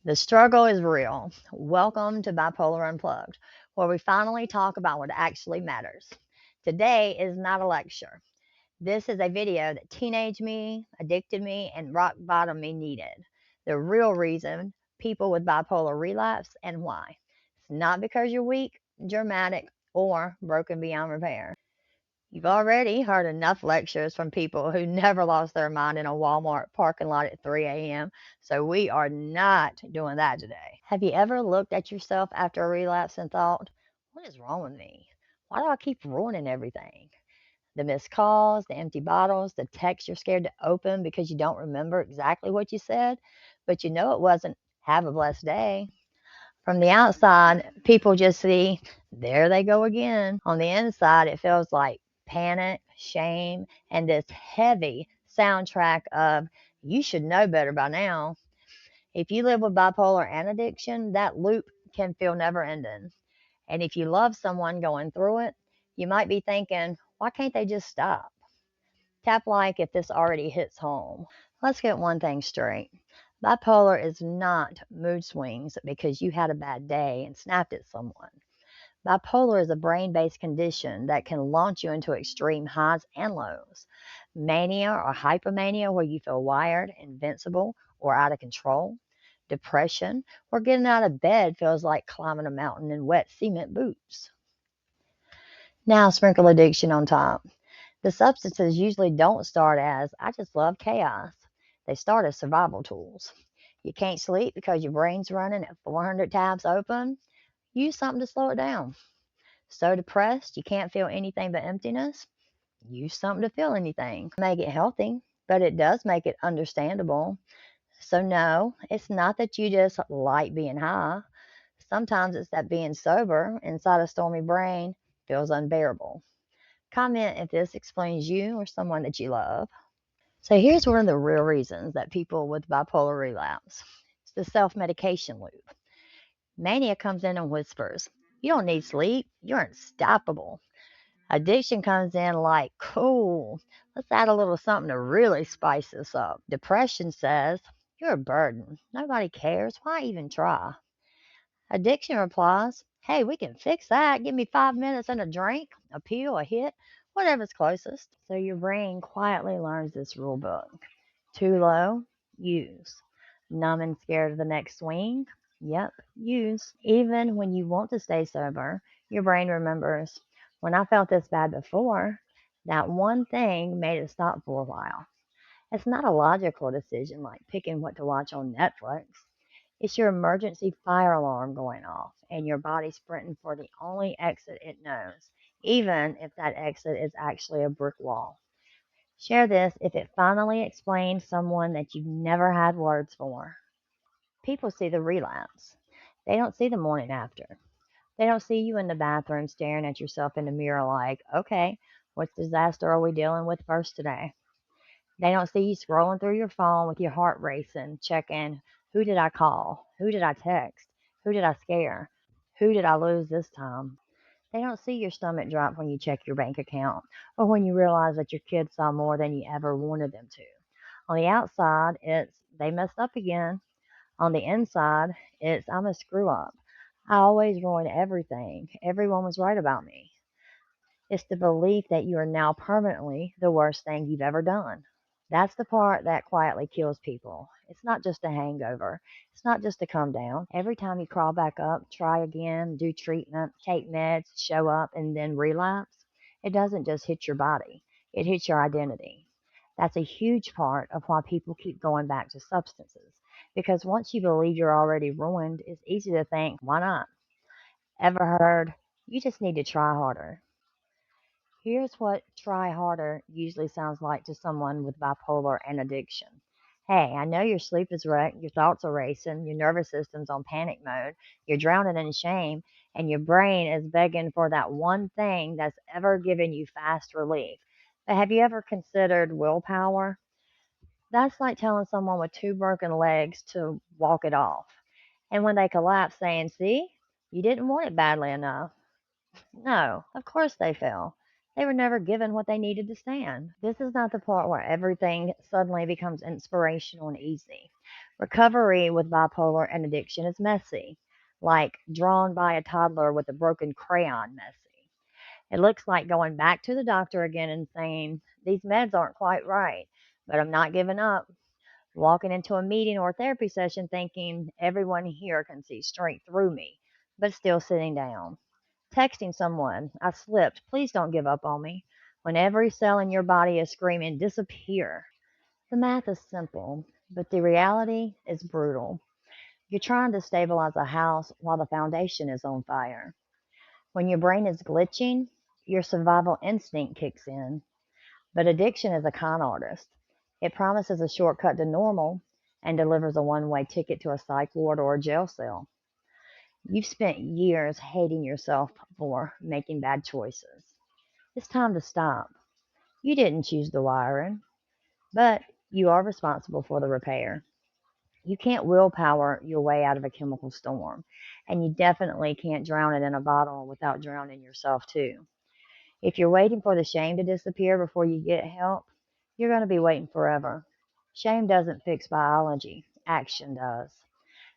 The struggle is real. Welcome to Bipolar Unplugged, where we finally talk about what actually matters. Today is not a lecture. This is a video that teenage me, addicted me, and rock bottom me needed. The real reason people with bipolar relapse and why. It's not because you're weak, dramatic, or broken beyond repair. You've already heard enough lectures from people who never lost their mind in a Walmart parking lot at 3 a.m., so we are not doing that today. Have you ever looked at yourself after a relapse and thought, what is wrong with me? Why do I keep ruining everything? The missed calls, the empty bottles, the texts you're scared to open because you don't remember exactly what you said, but you know it wasn't have a blessed day. From the outside, people just see, there they go again. On the inside, it feels like panic, shame, and this heavy soundtrack of, you should know better by now. If you live with bipolar and addiction, that loop can feel never ending. And if you love someone going through it, you might be thinking, why can't they just stop? Tap like if this already hits home. Let's get one thing straight. Bipolar is not mood swings because you had a bad day and snapped at someone. Bipolar is a brain based condition that can launch you into extreme highs and lows. Mania or hypomania, where you feel wired, invincible, or out of control. Depression, where getting out of bed feels like climbing a mountain in wet cement boots. Now, sprinkle addiction on top. The substances usually don't start as, I just love chaos. They start as survival tools. You can't sleep because your brain's running at 400 tabs open? Use something to slow it down. So depressed you can't feel anything but emptiness? Use something to feel anything. Make it healthy, but it does make it understandable. So, no, it's not that you just like being high. Sometimes it's that being sober inside a stormy brain feels unbearable. Comment if this explains you or someone that you love. So here's one of the real reasons that people with bipolar relapse. It's the self-medication loop. Mania comes in and whispers, you don't need sleep, you're unstoppable. Addiction comes in like, cool, let's add a little something to really spice this up. Depression says, you're a burden, nobody cares, why even try? Addiction replies, hey, we can fix that. Give me 5 minutes and a drink, a pill, a hit, whatever's closest. So your brain quietly learns this rule book. Too low, use. Numb and scared of the next swing, yep, use. Even when you want to stay sober, your brain remembers, when I felt this bad before, that one thing made it stop for a while. It's not a logical decision like picking what to watch on Netflix. It's your emergency fire alarm going off and your body sprinting for the only exit it knows, even if that exit is actually a brick wall. Share this if it finally explains someone that you've never had words for. People see the relapse. They don't see the morning after. They don't see you in the bathroom staring at yourself in the mirror like, okay, what disaster are we dealing with first today? They don't see you scrolling through your phone with your heart racing, checking, who did I call? Who did I text? Who did I scare? Who did I lose this time? They don't see your stomach drop when you check your bank account or when you realize that your kids saw more than you ever wanted them to. On the outside, it's they messed up again. On the inside, it's I'm a screw up. I always ruin everything. Everyone was right about me. It's the belief that you are now permanently the worst thing you've ever done. That's the part that quietly kills people. It's not just a hangover. It's not just a come down. Every time you crawl back up, try again, do treatment, take meds, show up, and then relapse, it doesn't just hit your body, it hits your identity. That's a huge part of why people keep going back to substances. Because once you believe you're already ruined, it's easy to think, why not? Ever heard, you just need to try harder. Here's what try harder usually sounds like to someone with bipolar and addiction. Hey, I know your sleep is wrecked, your thoughts are racing, your nervous system's on panic mode, you're drowning in shame, and your brain is begging for that one thing that's ever given you fast relief. But have you ever considered willpower? That's like telling someone with two broken legs to walk it off. And when they collapse, saying, see, you didn't want it badly enough. No, of course they fell. They were never given what they needed to stand. This is not the part where everything suddenly becomes inspirational and easy. Recovery with bipolar and addiction is messy, like drawn by a toddler with a broken crayon messy. It looks like going back to the doctor again and saying, these meds aren't quite right, but I'm not giving up. Walking into a meeting or therapy session thinking everyone here can see straight through me, but still sitting down. Texting someone, I slipped, please don't give up on me, when every cell in your body is screaming, disappear. The math is simple, but the reality is brutal. You're trying to stabilize a house while the foundation is on fire. When your brain is glitching, your survival instinct kicks in. But addiction is a con artist. It promises a shortcut to normal and delivers a one-way ticket to a psych ward or a jail cell. You've spent years hating yourself for making bad choices. It's time to stop. You didn't choose the wiring, but you are responsible for the repair. You can't willpower your way out of a chemical storm, and you definitely can't drown it in a bottle without drowning yourself too. If you're waiting for the shame to disappear before you get help, you're going to be waiting forever. Shame doesn't fix biology, action does.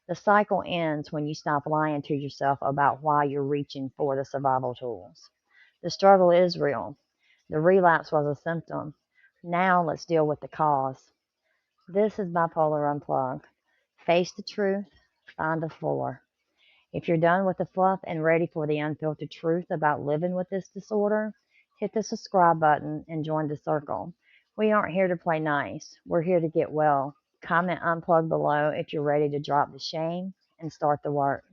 The cycle ends when you stop lying to yourself about why you're reaching for the survival tools. The struggle is real. The relapse was a symptom. Now let's deal with the cause. This is Bipolar Unplugged. Face the truth, find the floor. If you're done with the fluff and ready for the unfiltered truth about living with this disorder, hit the subscribe button and join the circle. We aren't here to play nice. We're here to get well. Comment unplug below if you're ready to drop the shame and start the work.